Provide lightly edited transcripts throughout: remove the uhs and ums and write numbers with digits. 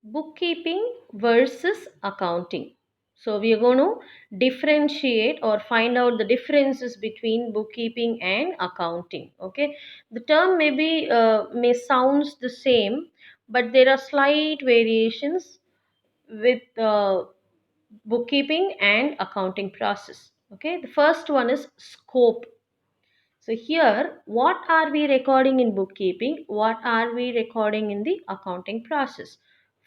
Bookkeeping versus accounting. So we are going to differentiate or find out the differences between bookkeeping and accounting. Okay, the term may sounds the same, but there are slight variations with bookkeeping and accounting process. Okay, the first one is scope. So here, what are we recording in bookkeeping? What are we recording in the accounting process?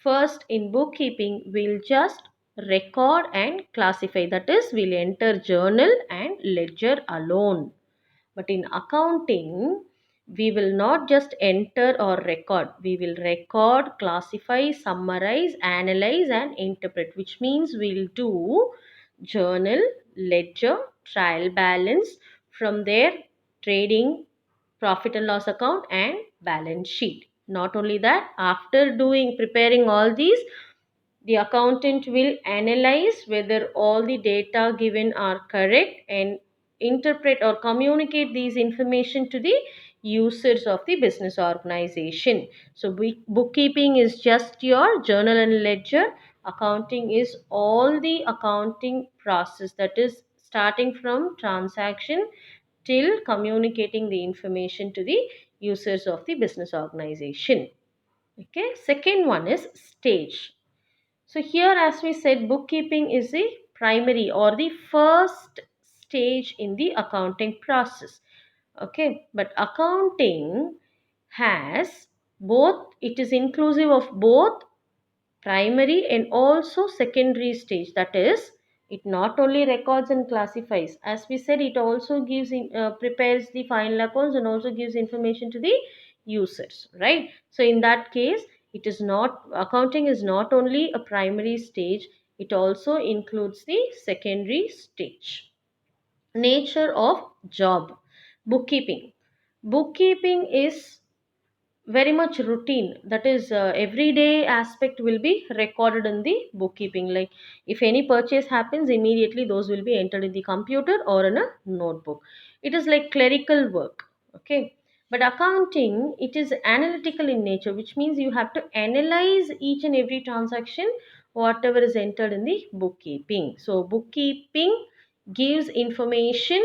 First, in bookkeeping, we'll just record and classify. That is, we'll enter journal and ledger alone. But in accounting, we will not just enter or record. We will record, classify, summarize, analyze, and interpret, which means we'll do journal, ledger, trial balance, from there, trading, profit and loss account, and balance sheet. Not only that, after preparing all these, the accountant will analyze whether all the data given are correct and interpret or communicate these information to the users of the business organization. So bookkeeping is just your journal and ledger. Accounting is all the accounting process, that is starting from transaction till communicating the information to the users of the business organization. Okay, second one is stage. So here, as we said, bookkeeping is the primary or the first stage in the accounting process. Okay, but accounting has both, it is inclusive of both primary and also secondary stage. That is, it not only records and classifies, as we said, it also prepares the final accounts and also gives information to the users, right? So in that case, it is not, accounting is not only a primary stage, it also includes the secondary stage. Nature of job. Bookkeeping is very much routine, that is, everyday aspect will be recorded in the bookkeeping. Like if any purchase happens, immediately those will be entered in the computer or in a notebook. It is like clerical work. Okay, but accounting, it is analytical in nature, which means you have to analyze each and every transaction whatever is entered in the bookkeeping. So bookkeeping gives information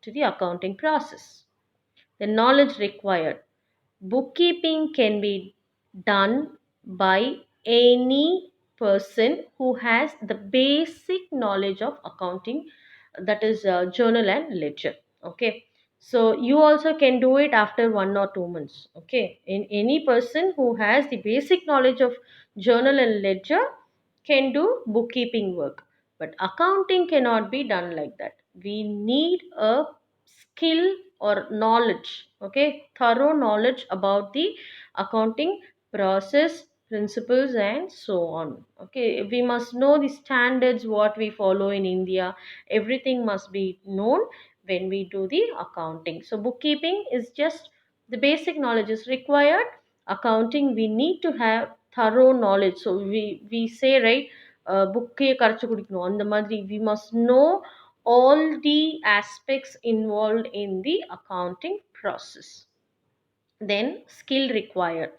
to the accounting process. The knowledge required. Bookkeeping can be done by any person who has the basic knowledge of accounting, that is, journal and ledger. Okay, so you also can do it after 1 or 2 months. Okay, in any person who has the basic knowledge of journal and ledger can do bookkeeping work, but accounting cannot be done like that. We need a skill or knowledge, okay, thorough knowledge about the accounting process, principles, and so on. Okay, we must know the standards what we follow in India. Everything must be known when we do the accounting. So bookkeeping is just the basic knowledge is required. Accounting, we need to have thorough knowledge. So we say, right, book கரைச்சு குடிக்கணும் அந்த மாதிரி, we must know all the aspects involved in the accounting process. Then skill required.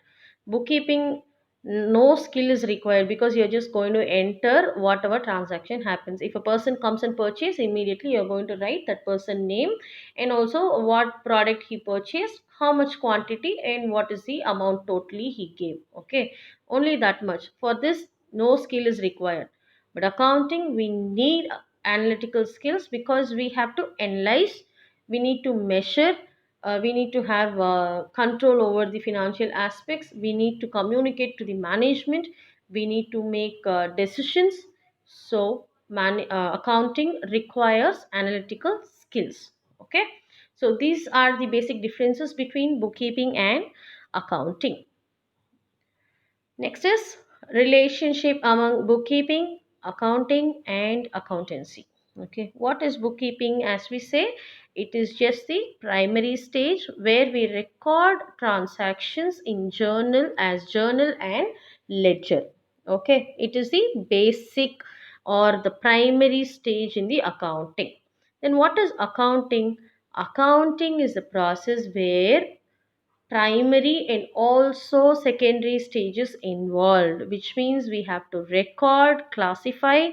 Bookkeeping, no skill is required because you're just going to enter whatever transaction happens. If a person comes and purchase, immediately you're going to write that person name and also what product he purchased, how much quantity, and what is the amount totally he gave. Okay, only that much. For this, no skill is required. But accounting, we need analytical skills because we have to analyze, we need to measure, we need to have control over the financial aspects, we need to communicate to the management, we need to make decisions. So accounting requires analytical skills. Okay, so these are the basic differences between bookkeeping and accounting. Next is relationship among bookkeeping, accounting, and accountancy. Okay, what is bookkeeping? As we say, it is just the primary stage where we record transactions in journal as journal and ledger. Okay, it is the basic or the primary stage in the accounting. Then what is accounting? Accounting is the process where primary and also secondary stages involved, which means we have to record, classify,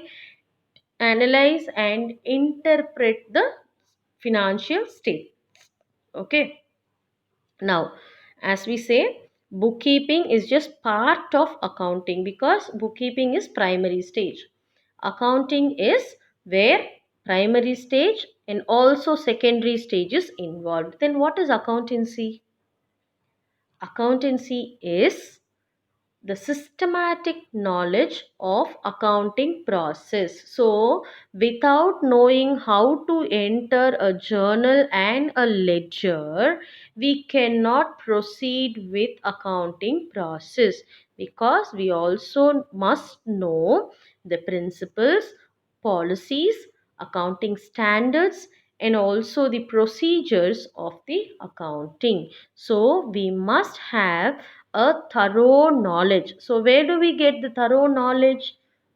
analyze, and interpret the financial state. Okay. Now, as we say, bookkeeping is just part of accounting because bookkeeping is primary stage. Accounting is where primary stage and also secondary stages involved. Then what is accountancy? Accountancy is the systematic knowledge of accounting process. So without knowing how to enter a journal and a ledger, we cannot proceed with accounting process, because we also must know the principles, policies, accounting standards, and also the procedures of the accounting. So we must have a thorough knowledge. So where do we get the thorough knowledge?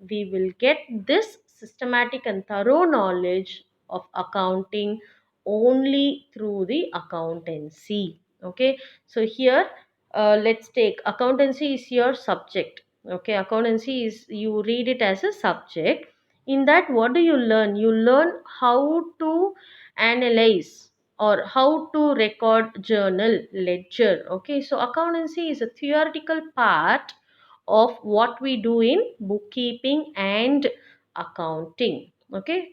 We will get this systematic and thorough knowledge of accounting only through the accountancy. Okay, so here let's take accountancy is your subject. Okay, accountancy is, you read it as a subject. In that, what do you learn? You learn how to analyze or how to record journal, ledger. Okay, so accountancy is a theoretical part of what we do in bookkeeping and accounting. Okay,